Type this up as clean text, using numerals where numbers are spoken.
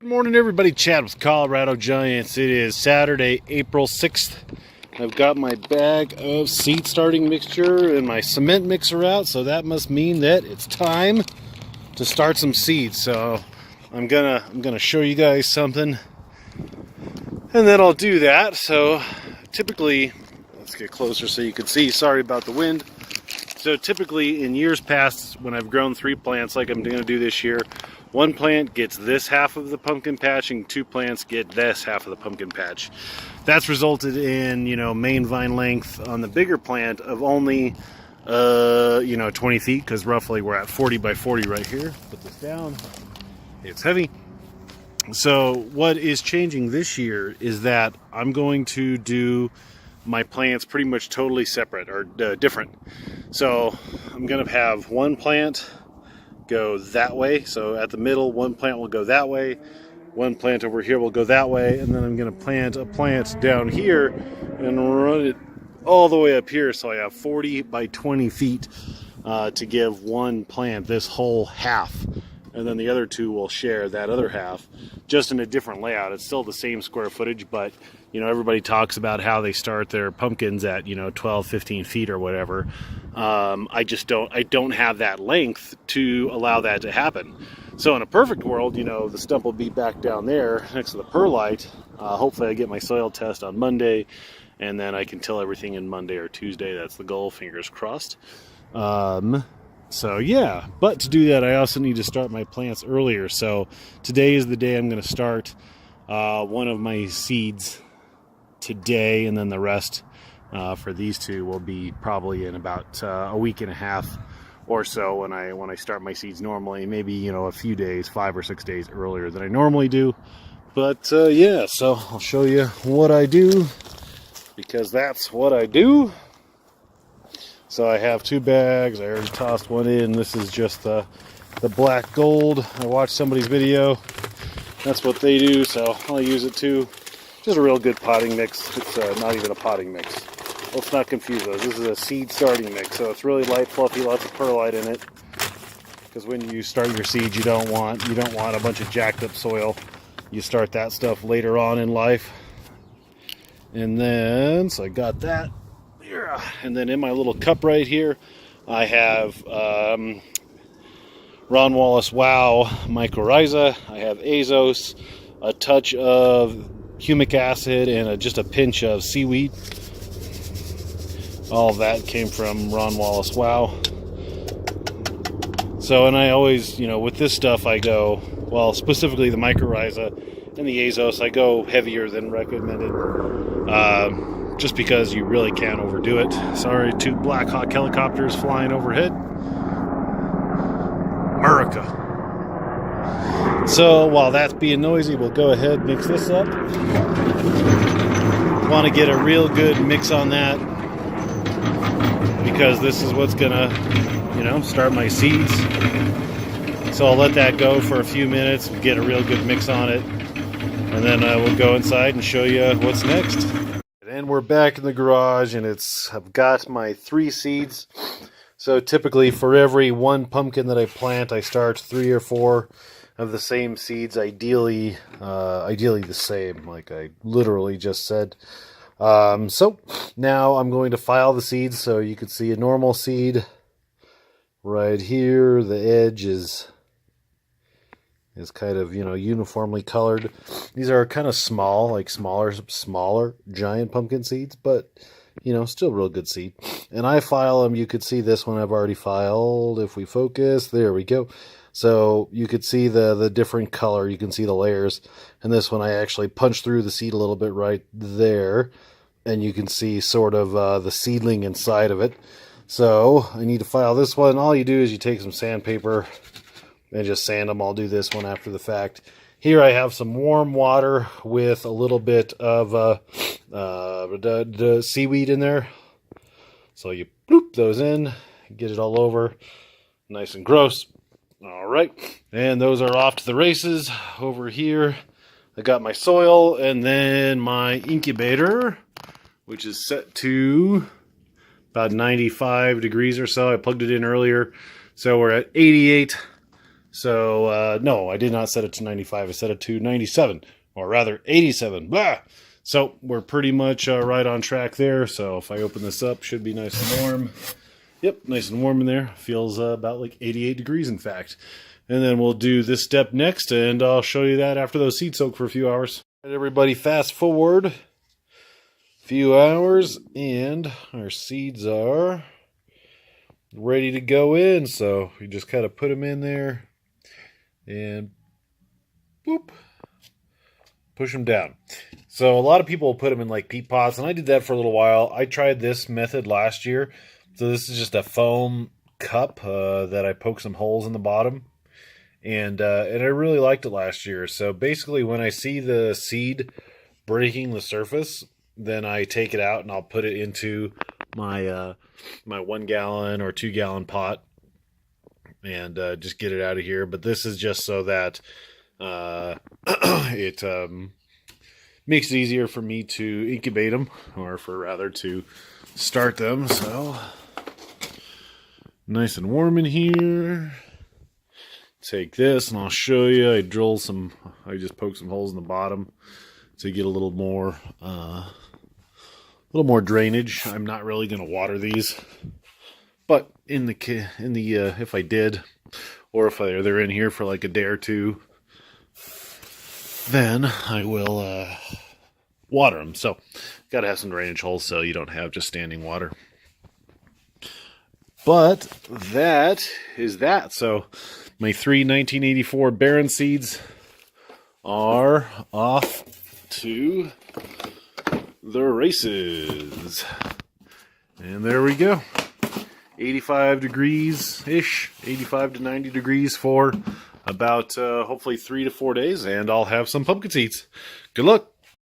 Good morning, everybody. Chad with Colorado Giants. It is Saturday, April 6th. I've got my bag of seed starting mixture and my cement mixer out, so that must mean that it's time to start some seeds. So I'm gonna show you guys something, and then I'll do that. So typically, let's get closer so you can see. Sorry about the wind. So typically in years past, when I've grown 3 plants like I'm going to do this year, 1 plant gets this half of the pumpkin patch and 2 plants get this half of the pumpkin patch. That's resulted in, main vine length on the bigger plant of only, 20 feet, because roughly we're at 40 by 40 right here. Put this down. It's heavy. So what is changing this year is that I'm going to do my plants pretty much totally separate or different. So I'm going to have 1 plant go that way. So at the middle, 1 plant will go that way. 1 plant over here will go that way. And then I'm going to plant a plant down here and run it all the way up here. So I have 40 by 20 feet to give 1 plant this whole half. And then the other 2 will share that other half, just in a different layout. It's still the same square footage, but everybody talks about how they start their pumpkins at 12, 15 feet or whatever. I don't have that length to allow that to happen. So in a perfect world, the stump will be back down there next to the perlite. Hopefully I get my soil test on Monday, and then I can till everything in Monday or Tuesday. That's the goal, fingers crossed. So yeah, but to do that, I also need to start my plants earlier. So today is the day I'm going to start one of my seeds today, and then the rest for these 2 will be probably in about a week and a half or so when I start my seeds normally. Maybe a few days, 5 or 6 days earlier than I normally do. But yeah, so I'll show you what I do, because that's what I do. So I have 2 bags. I already tossed one in. This is just the black gold. I watched somebody's video. That's what they do, so I'll use it too. Just a real good potting mix. It's not even a potting mix. Let's not confuse those. This is a seed starting mix, so it's really light, fluffy, lots of perlite in it. Because when you start your seeds, you don't want a bunch of jacked up soil. You start that stuff later on in life. And then, so I got that. And then in my little cup right here, I have Ron Wallace Wow mycorrhiza. I have Azos, a touch of humic acid, and just a pinch of seaweed. All of that came from Ron Wallace Wow. So, and I always, with this stuff, I go, well, specifically the mycorrhiza and the Azos, I go heavier than recommended. Just because you really can't overdo it. Sorry, 2 Black Hawk helicopters flying overhead. America. So while that's being noisy, we'll go ahead and mix this up. Want to get a real good mix on that, because this is what's gonna, start my seeds. So I'll let that go for a few minutes, get a real good mix on it, and then we'll go inside and show you what's next. And we're back in the garage, and I've got my 3 seeds. So typically for every 1 pumpkin that I plant, I start 3 or 4 of the same seeds, ideally the same, like I literally just said. So now I'm going to file the seeds. So you can see a normal seed right here. The edge is kind of, uniformly colored. These are kind of small, like smaller giant pumpkin seeds, but, still real good seed. And I file them. You could see this one I've already filed. If we focus, there we go. So you could see the different color. You can see the layers. And this one I actually punched through the seed a little bit right there. And you can see sort of the seedling inside of it. So I need to file this one. All you do is you take some sandpaper and just sand them. I'll do this one after the fact. Here I have some warm water with a little bit of the seaweed in there. So you bloop those in, get it all over, nice and gross. All right, and those are off to the races. Over here, I got my soil and then my incubator, which is set to about 95 degrees or so. I plugged it in earlier, so we're at 88. So, no, I did not set it to 95. I set it to 97, or rather 87. Blah! So we're pretty much right on track there. So if I open this up, should be nice and warm. Yep, nice and warm in there. Feels about like 88 degrees, in fact. And then we'll do this step next, and I'll show you that after those seeds soak for a few hours. All right, everybody, fast forward a few hours, and our seeds are ready to go in. So we just kind of put them in there, and boop, push them down. So a lot of people put them in like peat pots, and I did that for a little while. I tried this method last year. So this is just a foam cup that I poke some holes in the bottom. And I really liked it last year. So basically when I see the seed breaking the surface, then I take it out and I'll put it into my my 1 gallon or 2 gallon pot and just get it out of here. But this is just so that it makes it easier for me to incubate them, or for rather to start them. So nice and warm in here. Take this and I'll show you. I just poke some holes in the bottom to get a little more drainage. I'm not really going to water these, but if I did, or if they're in here for like a day or two, then I will water them. So got to have some drainage holes so you don't have just standing water. But that is that. So my 3 1984 Barron seeds are off to the races. And there we go. 85 degrees-ish, 85 to 90 degrees for about hopefully 3 to 4 days, and I'll have some pumpkin seeds. Good luck.